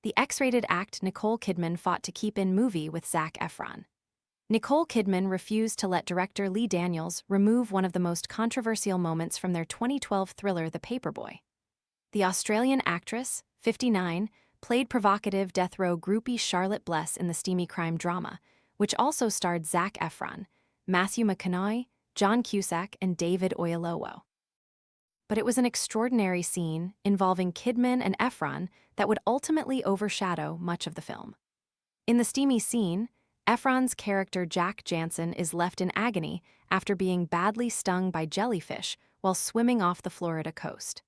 The X-rated act Nicole Kidman fought to keep in movie with Zac Efron. Nicole Kidman refused to let director Lee Daniels remove one of the most controversial moments from their 2012 thriller The Paperboy. The Australian actress, 59, played provocative death row groupie Charlotte Bless in the steamy crime drama, which also starred Zac Efron, Matthew McConaughey, John Cusack, and David Oyelowo. But it was an extraordinary scene involving Kidman and Efron that would ultimately overshadow much of the film. In the steamy scene, Efron's character Jack Jansen is left in agony after being badly stung by jellyfish while swimming off the Florida coast.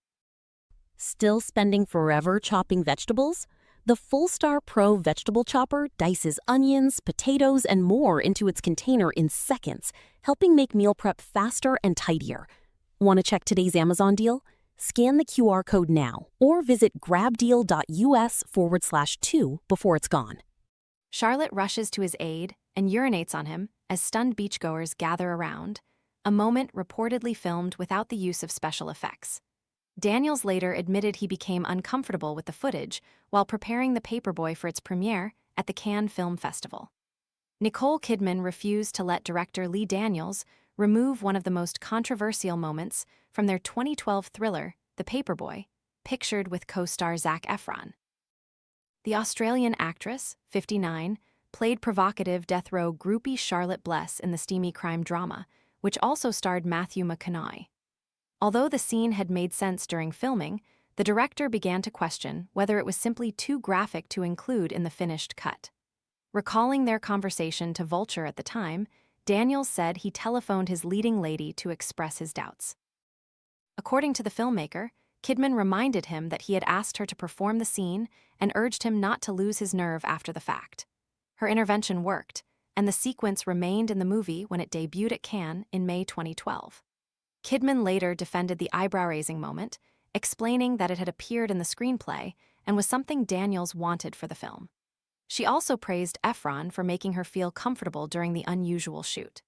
Still spending forever chopping vegetables? The Full-Star Pro vegetable chopper dices onions, potatoes, and more into its container in seconds, helping make meal prep faster and tidier. Want to check today's Amazon deal? Scan the QR code now or visit grabdeal.us/2 before it's gone. Charlotte rushes to his aid and urinates on him as stunned beachgoers gather around, a moment reportedly filmed without the use of special effects. Daniels later admitted he became uncomfortable with the footage while preparing The Paperboy for its premiere at the Cannes Film Festival. Nicole Kidman refused to let director Lee Daniels remove one of the most controversial moments from their 2012 thriller, The Paperboy, pictured with co-star Zac Efron. The Australian actress, 59, played provocative death row groupie Charlotte Bless in the steamy crime drama, which also starred Matthew McConaughey. Although the scene had made sense during filming, the director began to question whether it was simply too graphic to include in the finished cut. Recalling their conversation to Vulture at the time, Daniels said he telephoned his leading lady to express his doubts. According to the filmmaker, Kidman reminded him that he had asked her to perform the scene and urged him not to lose his nerve after the fact. Her intervention worked, and the sequence remained in the movie when it debuted at Cannes in May 2012. Kidman later defended the eyebrow-raising moment, explaining that it had appeared in the screenplay and was something Daniels wanted for the film. She also praised Efron for making her feel comfortable during the unusual shoot.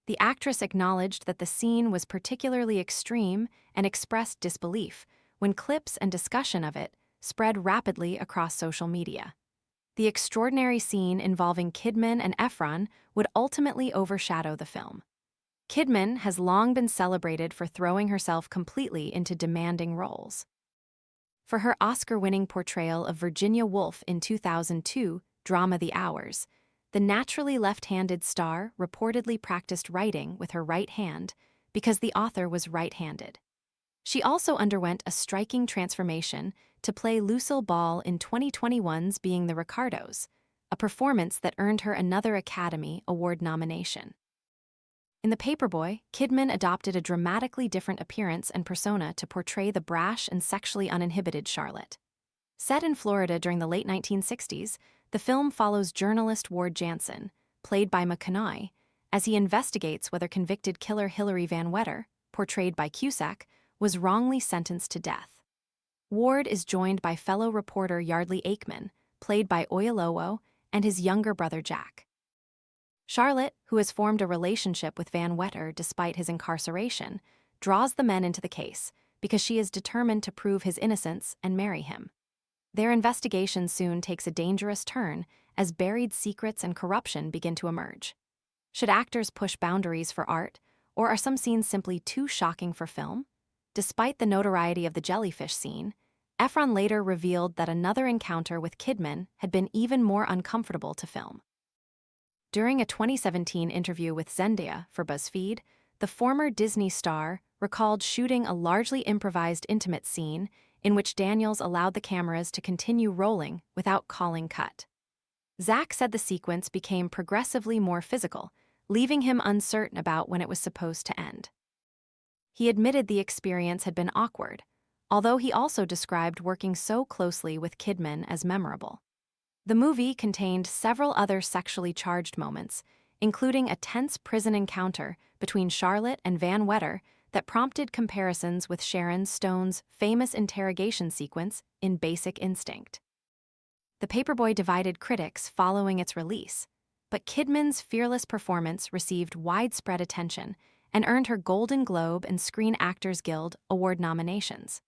The actress acknowledged that the scene was particularly extreme and expressed disbelief when clips and discussion of it spread rapidly across social media. The extraordinary scene involving Kidman and Efron would ultimately overshadow the film. Kidman has long been celebrated for throwing herself completely into demanding roles. For her Oscar-winning portrayal of Virginia Woolf in 2002 drama The Hours, the naturally left-handed star reportedly practiced writing with her right hand because the author was right-handed. She also underwent a striking transformation to play Lucille Ball in 2021's Being the Ricardos, a performance that earned her another Academy Award nomination. In The Paperboy, Kidman adopted a dramatically different appearance and persona to portray the brash and sexually uninhibited Charlotte. Set in Florida during the late 1960s, the film follows journalist Ward Jansen, played by McConaughey, as he investigates whether convicted killer Hilary Van Wetter, portrayed by Cusack, was wrongly sentenced to death. Ward is joined by fellow reporter Yardley Aikman, played by Oyelowo, and his younger brother Jack. Charlotte, who has formed a relationship with Van Wetter despite his incarceration, draws the men into the case because she is determined to prove his innocence and marry him. Their investigation soon takes a dangerous turn as buried secrets and corruption begin to emerge. Should actors push boundaries for art, or are some scenes simply too shocking for film? Despite the notoriety of the jellyfish scene, Efron later revealed that another encounter with Kidman had been even more uncomfortable to film. During a 2017 interview with Zendaya for BuzzFeed, the former Disney star recalled shooting a largely improvised intimate scene in which Daniels allowed the cameras to continue rolling without calling cut. Zac said the sequence became progressively more physical, leaving him uncertain about when it was supposed to end. He admitted the experience had been awkward, although he also described working so closely with Kidman as memorable. The movie contained several other sexually charged moments, including a tense prison encounter between Charlotte and Van Wetter that prompted comparisons with Sharon Stone's famous interrogation sequence in Basic Instinct. The Paperboy divided critics following its release, but Kidman's fearless performance received widespread attention and earned her Golden Globe and Screen Actors Guild Award nominations.